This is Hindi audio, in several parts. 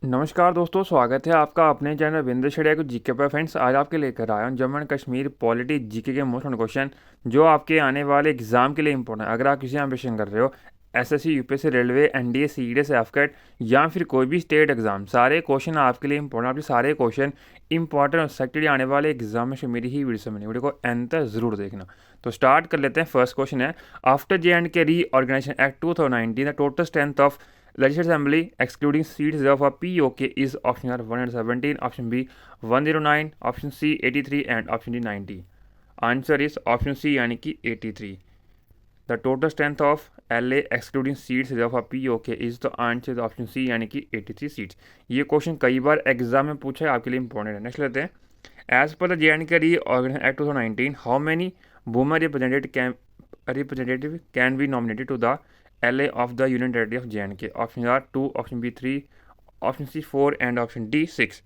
नमस्कार दोस्तों, स्वागत है आपका अपने चैनल रविंद्र छड़िया को जीके पर। फ्रेंड्स, आज आपके लेकर आया हूँ Jammu and Kashmir polity GK के मोस्ट क्वेश्चन जो आपके आने वाले एग्जाम के लिए इंपॉर्टेंट है। अगर आप किसी एम्बिशन कर रहे हो, SSC, UPSC, railway, NDA, CDS, AFCAT या फिर कोई भी स्टेट एग्जाम, सारे क्वेश्चन आपके लिए इंपॉर्टेंट। आपके सारे क्वेश्चन इंपॉर्टेंट हो सकते हैं आने वाले एग्जाम में से। मेरी ही वीडियो से बनी वीडियो को एंड तक जरूर देखना। तो स्टार्ट कर लेते हैं। फर्स्ट क्वेश्चन है, after J and K reorganisation act 2019 the total strength of Legislative Assembly excluding seats reserved for POK is option R 117, option B 109, option C 83 and option D 90. Answer is option C यानी कि 83. The total strength of LA excluding seats reserved for POK is the answer is option C यानी कि 83 seats. ये क्वेश्चन कई बार एग्जाम में पूछा है, आपके लिए इंपॉर्टेंट है। नेक्स्ट लेते हैं। As per the J&K Reorganization Act 2019, how many women representative can be nominated to the LA of the Union Territory of J&K? Option are 2, option B 3, option C 4 and option D 6.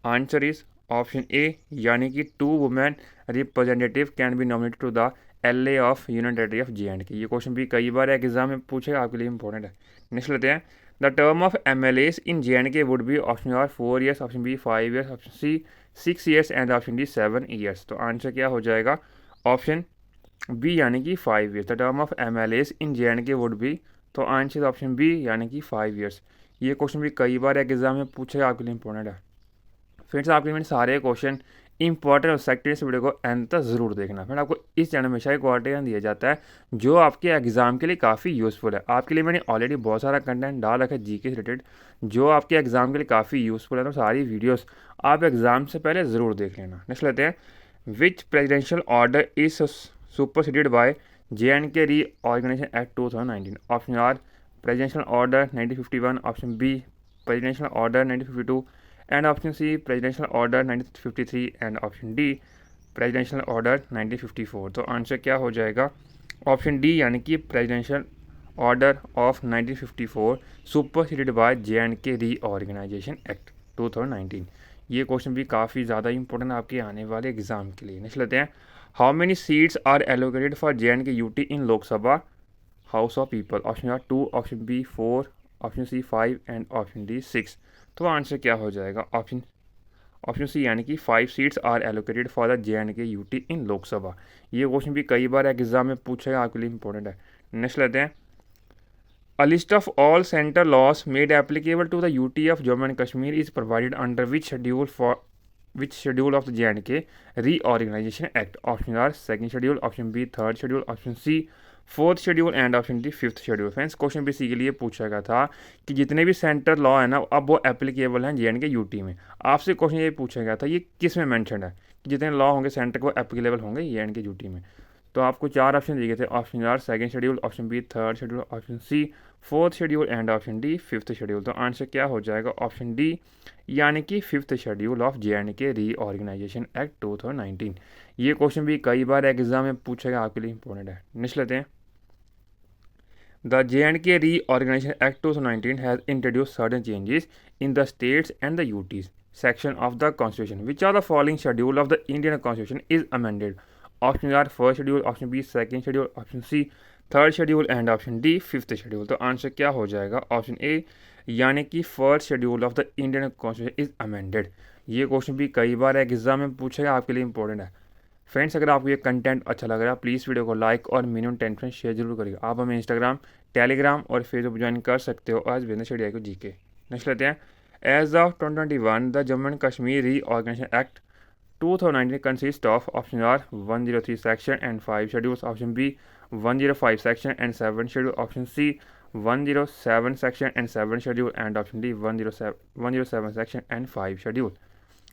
Answer is option A यानी कि 2 women representative can be nominated to the LA of Union Territory of J&K. ये क्वेश्चन भी कई बार एग्जाम में पूछे, आपके लिए इंपॉर्टेंट है। नेक्स्ट लेते हैं। The term of MLAs in J&K would be option R 4 years, option B 5 years, option C 6 years and option D 7 years. तो आंसर क्या हो जाएगा? ऑप्शन बी यानी कि 5 years. The term of MLAs in J&K would be, तो आंसर ऑप्शन बी यानी कि 5 ईयर्स। ये क्वेश्चन भी कई बार एग्जाम में पूछे, आपके लिए इंपॉर्टेंट है। फ्रेंड्स, आपके लिए सारे क्वेश्चन इंपॉर्टेंट हो सकते हैं, इस वीडियो को एंड तक जरूर देखना। फ्रेंड, आपको इस चैनल में हमेशा एक क्वार्टर दिया जाता है जो आपके एग्जाम के लिए काफ़ी यूज़फुल है। आपके लिए मैंने ऑलरेडी बहुत सारा कंटेंट डाल रखा है जीके से रिलेटेड जो आपके एग्जाम के लिए काफ़ी यूज़फुल है। तो सारी वीडियोस आप एग्जाम से पहले ज़रूर देख लेना। नेक्स्ट लेते हैं। Which presidential order is superseded by J&K Reorganization Act 2019? Option R Presidential Order 1951, option B Presidential Order 1952 and option C Presidential Order 1953 and option D Presidential Order 1954. तो आंसर क्या हो जाएगा? ऑप्शन डी यानी कि Presidential Order of 1954 superseded by J&K Reorganization Act 2019. ये क्वेश्चन भी काफ़ी ज़्यादा इंपॉर्टेंट आपके आने वाले एग्जाम के लिए। नेक्स्ट लेते हैं। How many seats are allocated for J&K UT इन Lok Sabha house of people? Option A 2, option B 4, option C 5 and option D 6. तो आंसर क्या हो जाएगा? ऑप्शन सी यानी कि 5 seats are allocated for the J&K UT इन लोकसभा। ये क्वेश्चन भी कई बार एग्जाम में पूछा है, आपके लिए इंपॉर्टेंट है। नेक्स्ट लेते हैं। A list of all center laws made applicable to the UT of Jammu and Kashmir is provided under which schedule of the J&K Reorganization Act? Option are second schedule, option B third schedule, option C fourth schedule and option D fifth schedule. Friends, question basically ये पूछा गया था कि जितने भी सेंटर लॉ है ना, अब वो एप्लीकेबल हैं J&K UT में। आपसे क्वेश्चन ये पूछा गया था ये किस में मेंशन है कि जितने लॉ होंगे सेंटर को एप्लीकेबल होंगे J&K UT में। तो आपको 4 ऑप्शन दिए गए थे। Option A second schedule, option B third schedule, option C fourth schedule and option D fifth schedule. तो आंसर क्या हो जाएगा? ऑप्शन डी यानी कि fifth schedule of J&K Reorganization Act 2019। ये क्वेश्चन भी कई बार एग्जाम में पूछेगा, आपके लिए इंपॉर्टेंट है। नेक्स्ट लेते हैं। The J&K Reorganization Act 2019 has introduced certain changes in the states and the UTs section of the Constitution. Which of the following schedule of the Indian Constitution is amended? Options are first schedule, option B second schedule, option C third schedule and option D fifth schedule. तो आंसर क्या हो जाएगा? ऑप्शन ए यानी कि first schedule of the Indian constitution is amended. ये क्वेश्चन भी कई बार एग्जाम में पूछेगा, आपके लिए इंपॉर्टेंट है। फ्रेंड्स, अगर आपको ये कंटेंट अच्छा लग रहा है प्लीज़ वीडियो को लाइक और मिनिमम 10 फ्रेंड्स शेयर जरूर करिए। आप हमें इंस्टाग्राम, टेलीग्राम और फेसबुक ज्वाइन कर सकते हो आज बिजनेस स्टडी को जीके। नेक्स्ट लेते हैं। As of 2021 the Jammu and Kashmir reorganisation act 2019 consists of option R 103 section and 5 schedules, option B 105 section and 7 schedule, option C 107 section and 7 schedule and option D 107 section and 5 schedule.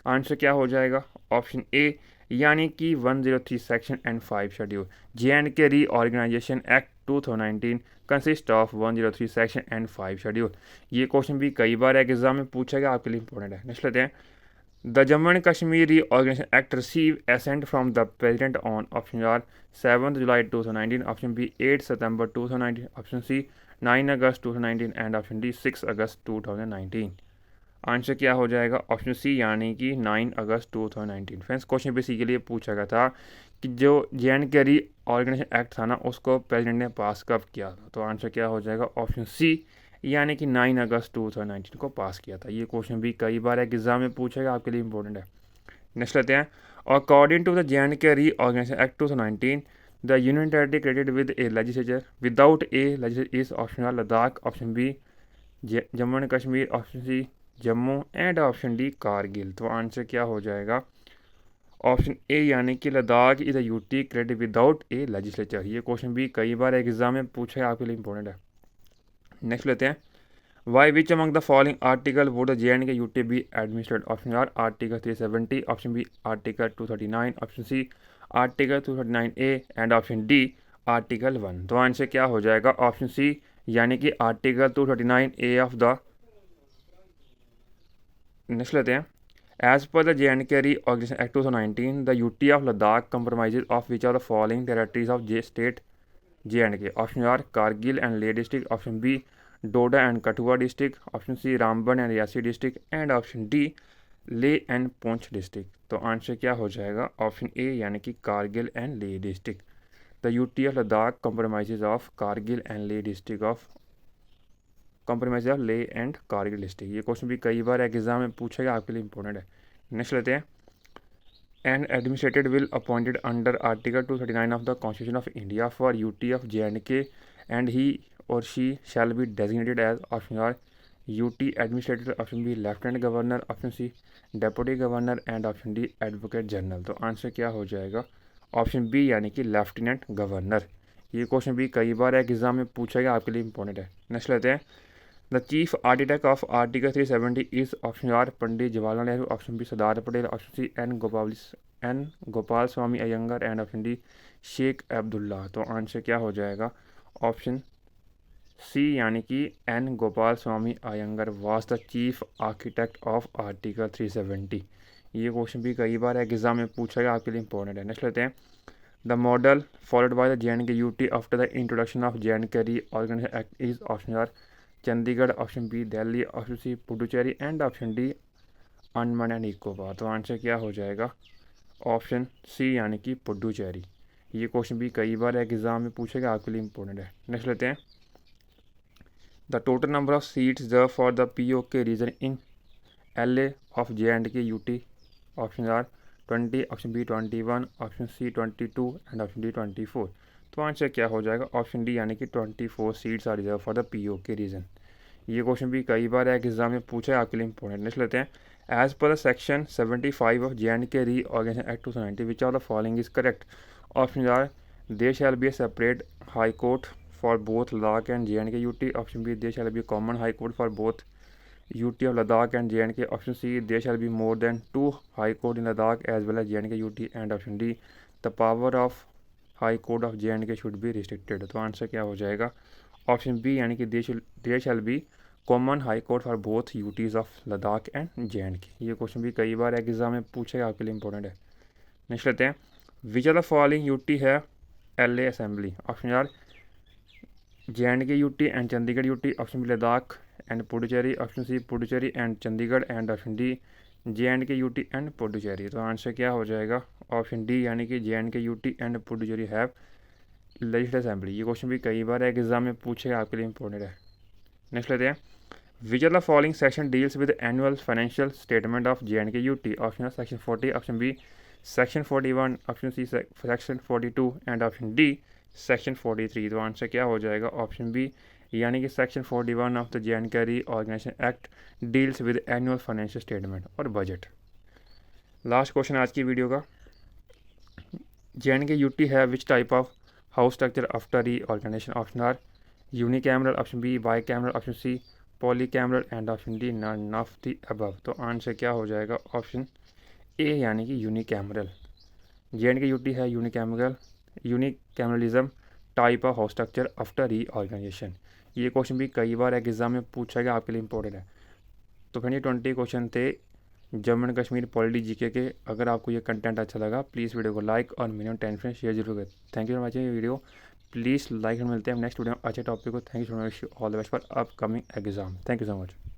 Answer क्या हो जाएगा? ऑप्शन ए यानी कि 103 section and 5 schedule. J&K Reorganization Act 2019 consist of 103 section and 5 schedule. ये क्वेश्चन भी कई बार एग्जाम में पूछेगा, आपके लिए इंपॉर्टेंट है। नेक्स्ट लेते हैं। The Jammu and Kashmir Reorganization Act received assent from the President on option R 7th July 2019, option B 8 September 2019, option C 9 August 2019 and option D 6 August 2019. Answer क्या हो जाएगा? ऑप्शन सी यानी कि 9 अगस्त 2019। फ्रेंड्स, क्वेश्चन बेसिकली ये पूछा गया था कि जो J&K Reorganization एक्ट था ना, उसको प्रेसिडेंट ने पास कब किया था। तो आंसर क्या हो जाएगा? ऑप्शन सी यानी कि 9 अगस्त 2019 को पास किया था। ये क्वेश्चन भी कई बार एग्जाम में पूछेगा, आपके लिए इंपॉर्टेंट है। नेक्स्ट लेते हैं। According to the JNK reorganisation act 2019, the union territory created with a legislature without a legislature is option A Ladakh, option B Jammu and Kashmir, option C Jammu and option D Kargil. तो आंसर क्या हो जाएगा? ऑप्शन ए यानी कि Ladakh is a UT created without a legislature. ये क्वेश्चन भी कई बार एग्जाम में पूछा है, आपके लिए इंपॉर्टेंट है। नेक्स्ट लेते हैं। By which among the following article would the JNK UT be administered? Option A article 370, option B article 239, option C article 239A and option D article 1। तो आंसर क्या हो जाएगा? ऑप्शन सी यानी कि article 239A of the. Next लेते हैं। एज पर the JNK reorganisation act 2019, the UT of Ladakh compromises of which are the following territories of state JNK? Option A Kargil and Leh district, option B Doda and Kathua district, option C Ramban and Reasi district and option D Leh and Poonch district. तो आंसर क्या हो जाएगा? ऑप्शन ए यानी कि Kargil and Leh district. The UT of Ladakh compromises of Kargil and Leh district of compromise of Leh and Kargil district. ये क्वेश्चन भी कई बार एग्जाम में पूछेगा, आपके लिए इंपॉर्टेंट है। नेक्स्ट लेते हैं। And administrated will appointed under article 239 of the constitution of India for UT of JNK and he or she shall be designated as. Option A UT administrator, option B lieutenant governor, option C deputy governor and option D advocate general. तो आंसर क्या हो जाएगा? ऑप्शन बी यानी कि लेफ्टिनेंट गवर्नर। ये क्वेश्चन भी कई बार एग्जाम में पूछेगा, आपके लिए इंपॉर्टेंट है। नेक्स्ट लेते हैं। The chief architect of article 370 is. Option A Pandit Jawaharlal Nehru, option B Sardar Patel, option C N Gopalaswami Ayyangar and option D Sheikh Abdullah. तो आंसर क्या हो जाएगा? ऑप्शन सी यानी कि N Gopalaswami Ayyangar was the chief architect of article 370। ये क्वेश्चन भी कई बार एग्जाम में पूछेगा, आपके लिए इंपॉर्टेंट है। नेक्स्ट लेते हैं। The model followed by the JNK UT after the introduction of JNK reorganisation act is. Option A Chandigarh, option B Delhi, option C Puducherry and option D Andaman and Nicobar. तो आंसर क्या हो जाएगा? ऑप्शन सी यानी कि पुडुचेरी। ये क्वेश्चन भी कई बार एग्जाम में पूछेगा, आपके लिए इंपॉर्टेंट है। नेक्स्ट लेते हैं। The total number of seats the for the POK region in LA of JNK UT। Option A 20, option B 21, option C 22 and option D 24। तो आंसर क्या हो जाएगा? ऑप्शन डी यानी कि 24 seats are reserve for the POK region. ये क्वेश्चन भी कई बार एग्जाम में पूछा है, आपके लिए इंपॉर्टेंट। नेक्स्ट लेते हैं। एज पर the section 75 of JNK reorganisation act 2019 which of the following is correct? Option A there shall be a separate high court for both Ladakh and JNK UT, option B there shall be common high court for both UT of Ladakh and JNK, option C there shall be more than 2 high court in Ladakh as well as JNK UT and option D the power of high court of JNK should be restricted। तो आंसर क्या हो जाएगा? ऑप्शन बी यानी कि there shall be common high court for both UTs of Ladakh and JNK। ये क्वेश्चन भी कई बार एग्जाम में पूछेगा, आपके लिए इंपॉर्टेंट है। नेक्स्ट लेते हैं। Which are the following UT है LA assembly? Option A JNK UT and Chandigarh UT, option B Ladakh and Puducherry, option C Puducherry and Chandigarh and option D JNK UT and Puducherry. तो आंसर क्या हो जाएगा? ऑप्शन डी यानी कि JNK UT and Puducherry have legislative assembly. ये क्वेश्चन भी कई बार एग्जाम में पूछेगा, आपके लिए इंपॉर्टेंट है। नेक्स्ट लेते हैं। Which are the following section deals with annual financial statement of JNK UT? Option A section 40, option B section 41, option C section 42 and option D section 43। तो आंसर क्या हो जाएगा? ऑप्शन बी यानी कि section 41 of the JNK reorganisation act deals with annual financial statement और बजट। लास्ट क्वेश्चन आज की वीडियो का। JNK UT है which type of house structure after reorganisation? Option A unicameral, option B bicameral, option C polycameral and option D none of the above. तो आंसर क्या हो जाएगा? ऑप्शन ए यानी कि यूनिकैमरल। JNK UT है unicameralism type of house structure after reorganisation. ये क्वेश्चन भी कई बार एग्जाम में पूछा गया, आपके लिए इंपॉर्टेंट है। तो फ्रेंड ये 20 क्वेश्चन थे Jammu and Kashmir polity GK के। अगर आपको ये कंटेंट अच्छा लगा प्लीज़ वीडियो को लाइक और मिनिमम 10 फ्रेंड शेयर जरूर करें। थैंक यू फॉर वॉचिंग ये वीडियो। Please like. मिलते हैं नेक्स्ट वीडियो में अच्छे टॉपिक को। Thank you so much. All the best for upcoming exam. Thank you so much.